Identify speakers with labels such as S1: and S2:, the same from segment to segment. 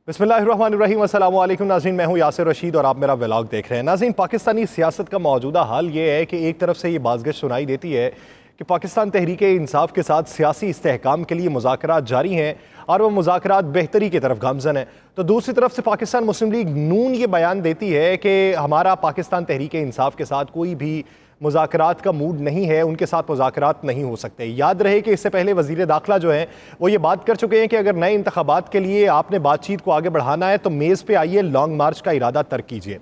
S1: बिस्मिल्लाहिर्रहमानिर्रहीम। अस्सलामु अलैकुम नाज़रीन, मैं हूं यासिर रशीद और आप मेरा व्लॉग देख रहे हैं। नाज़रीन, पाकिस्तानी सियासत का मौजूदा हाल ये है कि एक तरफ से ये बाज़गश सुनाई देती है कि पाकिस्तान तहरीक इंसाफ के साथ सियासी इस्तेहकाम के लिए मुज़ाकरात जारी हैं और वह मुज़ाकरात बेहतरी की तरफ गामज़न है, तो दूसरी तरफ से पाकिस्तान मुस्लिम लीग नून ये बयान देती है कि हमारा पाकिस्तान तहरीक इंसाफ के साथ कोई भी मुज़ाकरात का मूड नहीं है, उनके साथ मुज़ाकरात नहीं हो सकते। याद रहे कि इससे पहले वज़ीर दाखिला जो हैं वो ये बात कर चुके हैं कि अगर नए इंतखाबात के लिए आपने बातचीत को आगे बढ़ाना है तो मेज़ पे आइए, लॉन्ग मार्च का इरादा तर्क कीजिए।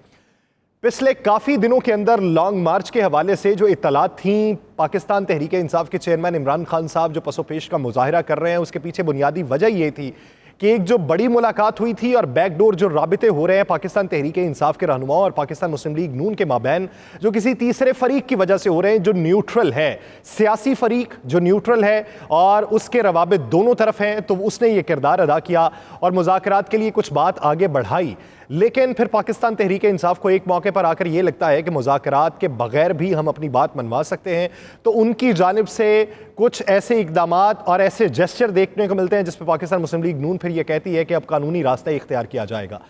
S1: पिछले काफ़ी दिनों के अंदर लॉन्ग मार्च के हवाले से जो इत्तलात थीं, पाकिस्तान तहरीक इंसाफ के चेयरमैन इमरान खान साहब जो पसोपेश का मुजाहरा कर रहे हैं, उसके पीछे बुनियादी वजह ये थी कि एक जो बड़ी मुलाकात हुई थी और बैकडोर जो राबिते हो रहे हैं पाकिस्तान तहरीक इंसाफ के रहनुमाओं और पाकिस्तान मुस्लिम लीग नून के माबैन, जो किसी तीसरे फरीक की वजह से हो रहे हैं, जो न्यूट्रल है, सियासी फरीक जो न्यूट्रल है और उसके रवाबित दोनों तरफ हैं, तो उसने ये किरदार अदा किया और मुज़ाकरात के लिए कुछ बात आगे बढ़ाई। लेकिन फिर पाकिस्तान तहरीक इंसाफ को एक मौके पर आकर ये लगता है कि मुज़ाकरात के बगैर भी हम अपनी बात मनवा सकते हैं, तो उनकी जानिब से कुछ ऐसे इकदामात और ऐसे जेस्चर देखने को मिलते हैं जिस पर पाकिस्तान मुस्लिम लीग नून फिर ये कहती है कि अब कानूनी रास्ता इख्तियार किया जाएगा।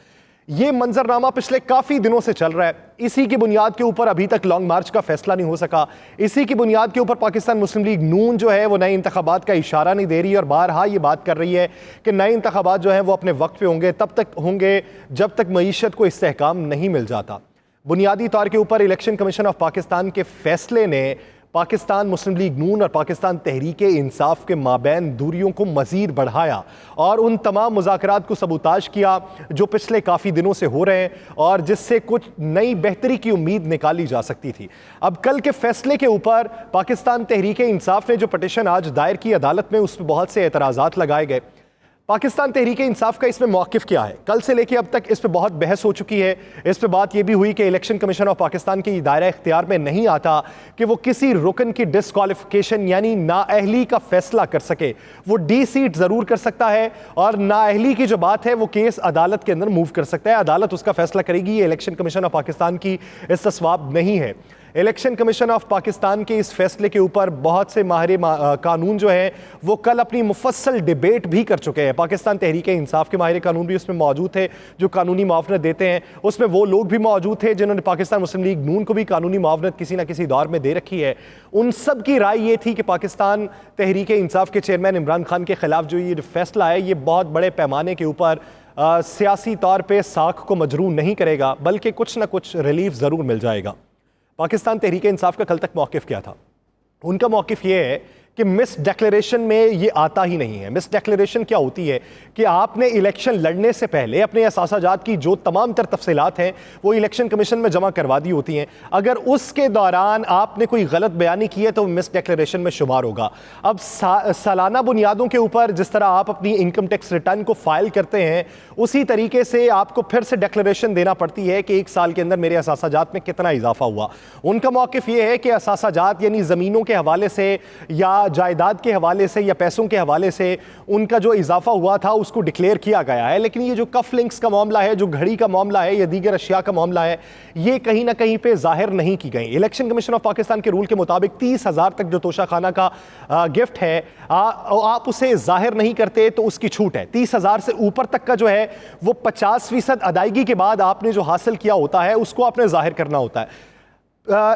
S1: ये मंजरनामा पिछले काफ़ी दिनों से चल रहा है। इसी की बुनियाद के ऊपर अभी तक लॉन्ग मार्च का फैसला नहीं हो सका। इसी की बुनियाद के ऊपर पाकिस्तान मुस्लिम लीग नून जो है वो नए इंतखाबात का इशारा नहीं दे रही और बारहा ये बात कर रही है कि नए इंतखाबात जो है वो अपने वक्त पे होंगे, तब तक होंगे जब तक मईशत को इस्तेहकाम नहीं मिल जाता। बुनियादी तौर के ऊपर इलेक्शन कमीशन ऑफ पाकिस्तान के फैसले ने पाकिस्तान मुस्लिम लीग नून और पाकिस्तान तहरीक इंसाफ के माबैन दूरियों को मज़ीद बढ़ाया और उन तमाम मुज़ाकरात को सबूताज किया जो पिछले काफ़ी दिनों से हो रहे हैं और जिससे कुछ नई बेहतरी की उम्मीद निकाली जा सकती थी। अब कल के फैसले के ऊपर पाकिस्तान तहरीक इंसाफ ने जो पटिशन आज दायर की अदालत में, उस पर बहुत से एतराज़ात लगाए गए। पाकिस्तान तहरीक इंसाफ का इसमें मौक़िफ़ क्या है? कल से लेकर अब तक इस पर बहुत बहस हो चुकी है। इस पर बात यह भी हुई कि इलेक्शन कमीशन ऑफ पाकिस्तान के दायरा इख्तियार में नहीं आता कि वो किसी रुकन की डिसक्वालिफिकेशन यानी नाअहली का फैसला कर सके। वो डी सीट ज़रूर कर सकता है और नाअहली की जो बात है वो केस अदालत के अंदर मूव कर सकता है, अदालत उसका फैसला करेगी। ये इलेक्शन कमीशन ऑफ पाकिस्तान की इस्तिस्वाब नहीं है। इलेक्शन कमीशन ऑफ पाकिस्तान के इस फैसले के ऊपर बहुत से माहिर कानून जो है वो कल अपनी मुफस्सल डिबेट भी कर चुके हैं। पाकिस्तान तहरीक इंसाफ के माहिर कानून भी उसमें मौजूद थे जो कानूनी मुआवनत देते हैं, उसमें वो लोग भी मौजूद थे जिन्होंने पाकिस्तान मुस्लिम लीग नून को भी कानूनी मुआवनत किसी ना किसी दौर में दे रखी है। उन सब की राय ये थी कि पाकिस्तान तहरीक इंसाफ के चेयरमैन इमरान खान के खिलाफ जो ये फैसला है ये बहुत बड़े पैमाने के ऊपर सियासी तौर पर साख को मजरूह नहीं करेगा, बल्कि कुछ ना कुछ रिलीफ ज़रूर मिल जाएगा। पाकिस्तान तहरीक इंसाफ का कल तक मौक़िफ़ क्या था? उनका मौक़िफ़ ये है कि मिस डिक्लेरेशन में ये आता ही नहीं है। मिस डिक्लेरेशन क्या होती है कि आपने इलेक्शन लड़ने से पहले अपने असासाजात की जो तमाम तर तफसीलात हैं वो इलेक्शन कमीशन में जमा करवा दी होती हैं। अगर उसके दौरान आपने कोई गलत बयानी की है तो मिस डिक्लेरेशन में शुमार होगा। अब सालाना बुनियादों के ऊपर जिस तरह आप अपनी इनकम टैक्स रिटर्न को फाइल करते हैं, उसी तरीके से आपको फिर से डिक्लेरेशन देना पड़ती है कि एक साल के अंदर मेरे असासाजात में कितना इजाफा हुआ। उनका मौक़िफ़ ये है कि असासाजात यानी ज़मीनों के हवाले से या जायदाद के हवाले से या पैसों के हवाले से उनका जो इजाफा हुआ था उसको डिक्लेयर किया गया है, लेकिन ये जो कफ लिंक्स का मामला है, जो घड़ी का मामला है या दीगर अशिया का मामला है, ये कहीं ना कहीं पे जाहिर नहीं की गई। इलेक्शन कमीशन ऑफ पाकिस्तान के रूल के मुताबिक 30,000 तक जो तोशाखाना का गिफ्ट है आप उसे जाहिर नहीं करते तो उसकी छूट है। 30,000 से ऊपर तक का जो है वो 50% अदायगी के बाद आपने जो हासिल किया होता है उसको आपने जाहिर करना होता है।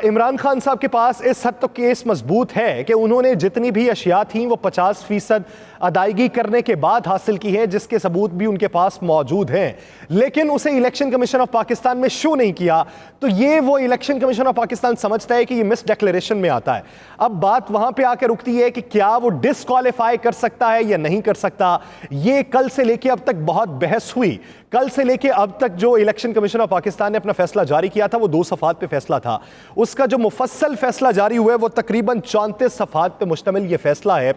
S1: इमरान खान साहब के पास इस हद तक केस मजबूत है कि उन्होंने जितनी भी अशिया थी वो 50% अदायगी करने के बाद हासिल की है, जिसके सबूत भी उनके पास मौजूद हैं, लेकिन उसे इलेक्शन कमीशन ऑफ पाकिस्तान में शो नहीं किया। तो ये वो इलेक्शन कमीशन ऑफ पाकिस्तान समझता है कि ये मिस डिक्लेरेशन में आता है। अब बात वहां पे आकर रुकती है कि क्या वो डिसक्वालीफाई कर सकता है या नहीं कर सकता। ये कल से लेके अब तक बहुत बहस हुई। कल से लेके अब तक जो इलेक्शन कमीशन ऑफ पाकिस्तान ने अपना फैसला जारी किया था वो 2 सफ़ात पे फैसला था। उसका जो मुफस्सल फैसला जारी हुआ है वो तकरीबन 34 सफ़ात पे मुश्तमिल ये फैसला है,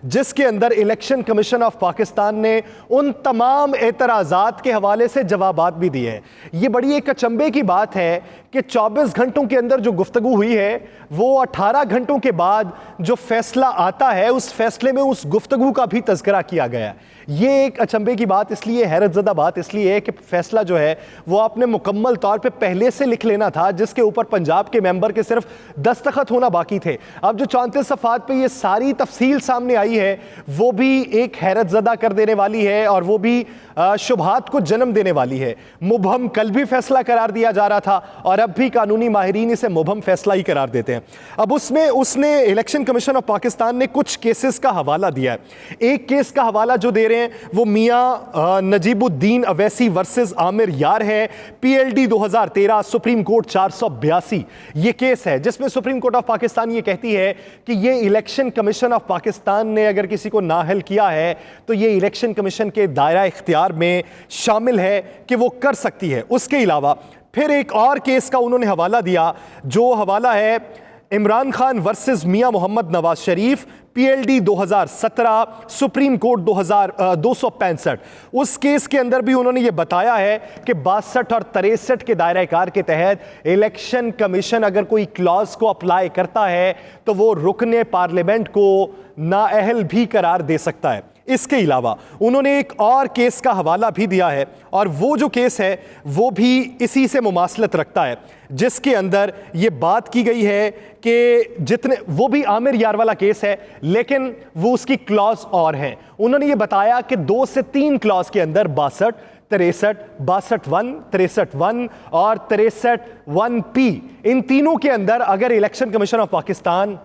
S1: जिसके अंदर इलेक्शन कमीशन ऑफ पाकिस्तान ने उन तमाम एतराज़ात के हवाले से जवाबात भी दिए हैं। ये बड़ी एक अचंभे की बात है कि 24 घंटों के अंदर जो गुफ्तगू हुई है वो 18 घंटों के बाद जो फैसला आता है उस फैसले में उस गुफ्तगू का भी तज़किरा किया गया है। ये एक अचंभे की बात इसलिए, हैरतज़दा बात इसलिए है कि फैसला जो है वो आपने मुकम्मल तौर पे पहले से लिख लेना था, जिसके ऊपर पंजाब के मेंबर के सिर्फ दस्तखत होना बाकी थे। अब जो 34 सफ़ात पे ये सारी तफसील सामने आई है वो भी एक हैरतज़दा कर देने वाली है और वो भी शुबहात को जन्म देने वाली है। मुबहम कल भी फैसला करार दिया जा रहा था और अब भी कानूनी माहिरीन इसे मुबहम फैसला ही करार देते हैं। अब उसमें उसने इलेक्शन कमीशन ऑफ पाकिस्तान ने कुछ केसेस का हवाला दिया है। एक केस का हवाला जो दे रहे हैं वो मियां नजीबुद्दीन अवैसी वर्सेस आमिर यार है, PLD 2013 सुप्रीम कोर्ट 482 ये केस है, जिसमें सुप्रीम कोर्ट ऑफ पाकिस्तान ये कहती है कि ये इलेक्शन कमीशन ऑफ पाकिस्तान ने अगर किसी को नाअहल किया है तो ये इलेक्शन कमीशन के दायरा इख्तियार में शामिल है कि वो कर सकती है। उसके अलावा फिर एक और केस का उन्होंने हवाला दिया, जो हवाला है इमरान खान वर्सेस मियां Mohammad Nawaz Sharif, PLD 2017 supreme court 265। उस केस के अंदर भी उन्होंने ये बताया है कि 62 और 63 के दायरा कार के तहत इलेक्शन कमीशन अगर कोई क्लॉज को अप्लाई करता है तो वो रुकने पार्लियामेंट को नाअहल भी करार दे सकता है। इसके अलावा उन्होंने एक और केस का हवाला भी दिया है और वो जो केस है वो भी इसी से मुमासलत रखता है, जिसके अंदर ये बात की गई है कि जितने वो भी आमिर यार वाला केस है लेकिन वो उसकी क्लॉज और हैं। उन्होंने ये बताया कि 2 से 3 क्लॉज के अंदर 62, 63, 62(1), 63(1) और 63(1)P इन तीनों के अंदर अगर इलेक्शन कमीशन ऑफ पाकिस्तान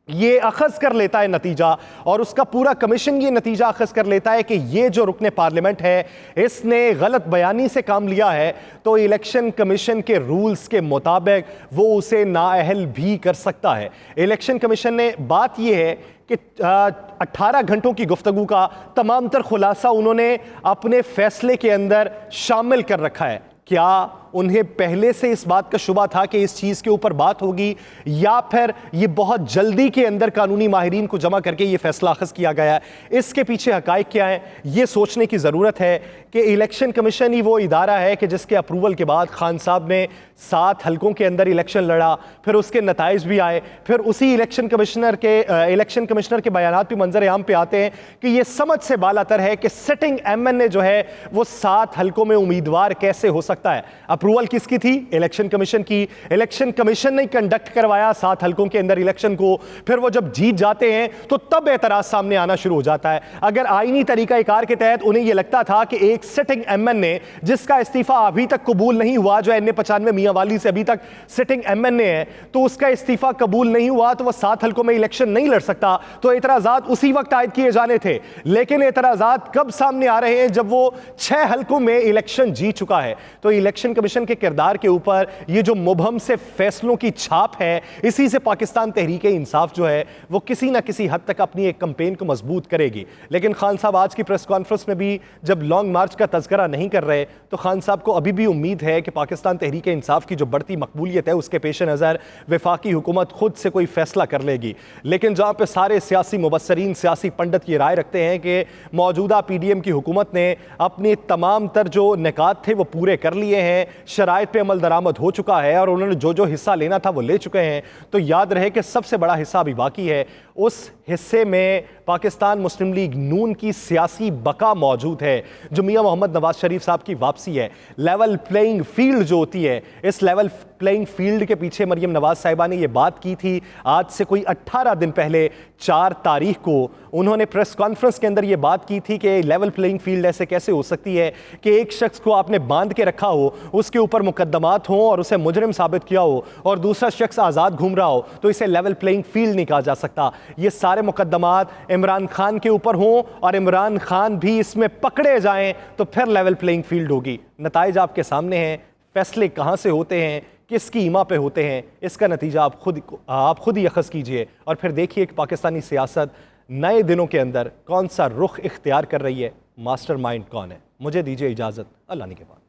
S1: ये अखज़ कर लेता है नतीजा और उसका पूरा कमीशन ये नतीजा अखज़ कर लेता है कि ये जो रुकने पार्लियामेंट है इसने गलत बयानी से काम लिया है, तो इलेक्शन कमीशन के रूल्स के मुताबिक वो उसे नाअहल भी कर सकता है। इलेक्शन कमीशन ने बात ये है कि 18 घंटों की गुफ्तगू का तमाम तर खुलासा उन्होंने अपने फैसले के अंदर शामिल कर रखा है। क्या उन्हें पहले से इस बात का शुबा था कि इस चीज़ के ऊपर बात होगी, या फिर ये बहुत जल्दी के अंदर कानूनी माहिरीन को जमा करके ये फैसला अखज़ किया गया है? इसके पीछे हक़ाइक़ क्या है ये सोचने की ज़रूरत है कि इलेक्शन कमीशन ही वो इदारा है कि जिसके अप्रूवल के बाद खान साहब ने 7 हलकों के अंदर इलेक्शन लड़ा, फिर उसके नताइज भी आए, फिर उसी इलेक्शन कमिश्नर के बयानात भी मंजर आम पे आते हैं कि ये समझ से बालातर है कि सिटिंग MNA जो है वो 7 हलकों में उम्मीदवार कैसे हो सकता है। अप्रूवल किसकी थी? इलेक्शन कमीशन की। इलेक्शन कमीशन ने कंडक्ट करवाया 7 हलकों के अंदर इलेक्शन को, फिर वो जब जीत जाते हैं तो तब एतराज सामने आना शुरू हो जाता है। अगर आईनी तरीकाकार के तहत उन्हें यह लगता था कि एक सिटिंग MNA जिसका इस्तीफा अभी तक कबूल नहीं हुआ, जो NA-95 मियांवाली से अभी तक सिटिंग MNA है, तो उसका इस्तीफा कबूल नहीं हुआ तो वह 7 हलकों में इलेक्शन नहीं लड़ सकता, तो एतराजात उसी वक्त आयद किए जाने थे। लेकिन एतराजात कब सामने आ रहे हैं? जब वो 6 हलकों में इलेक्शन जीत चुका है। तो इलेक्शन कमीशन के किरदार के ऊपर ये जो मुबहम से फैसलों की छाप है, इसी से पाकिस्तान तहरीक इंसाफ जो है वो किसी ना किसी हद तक अपनी एक कैंपेन को मजबूत करेगी। लेकिन खान साहब आज की प्रेस कॉन्फ्रेंस में भी जब लॉन्ग मार्च का तज़किरा नहीं कर रहे, तो खान साहब को अभी भी उम्मीद है कि पाकिस्तान तहरीक इंसाफ की जो बढ़ती मकबूलियत है उसके पेश नज़र वफाकी हुकूमत खुद से कोई फैसला कर लेगी। लेकिन जहाँ पर सारे सियासी मुबस्सरीन, सियासी पंडित ये राय रखते हैं कि मौजूदा PDM की हुकूमत ने अपने तमाम तर जो निकात थे वो पूरे कर लिए हैं, शराइत पे अमल दरामद हो चुका है और उन्होंने जो जो हिस्सा लेना था वो ले चुके हैं, तो याद रहे कि सबसे बड़ा हिस्सा अभी बाकी है। उस हिस्से में पाकिस्तान मुस्लिम लीग नून की सियासी बका मौजूद है, जो मियां मोहम्मद नवाज शरीफ साहब की वापसी है। लेवल प्लेइंग फील्ड जो होती है, इस लेवल प्लेइंग फील्ड के पीछे मरियम नवाज साहिबा ने यह बात की थी आज से कोई 18 दिन पहले, 4 तारीख को उन्होंने प्रेस कॉन्फ्रेंस के अंदर यह बात की थी कि लेवल प्लेइंग फील्ड ऐसे कैसे हो सकती है कि एक शख्स को आपने बांध के रखा हो, उसके ऊपर मुकदमात हों और उसे मुजरिम साबित किया हो, और दूसरा शख्स आज़ाद घूम रहा हो, तो इसे लेवल प्लेइंग फील्ड नहीं कहा जा सकता। ये सारे मुकदमात इमरान खान के ऊपर हों और इमरान खान भी इसमें पकड़े जाएं तो फिर लेवल प्लेइंग फील्ड होगी। नताइज आपके सामने हैं, फैसले कहाँ से होते हैं, किसकी ईमा पे होते हैं, इसका नतीजा आप खुद ही अखज़ कीजिए और फिर देखिए कि पाकिस्तानी सियासत नए दिनों के अंदर कौन सा रुख इख्तियार कर रही है, मास्टरमाइंड कौन है। मुझे दीजिए इजाज़त, अल्लाह ने के बाद।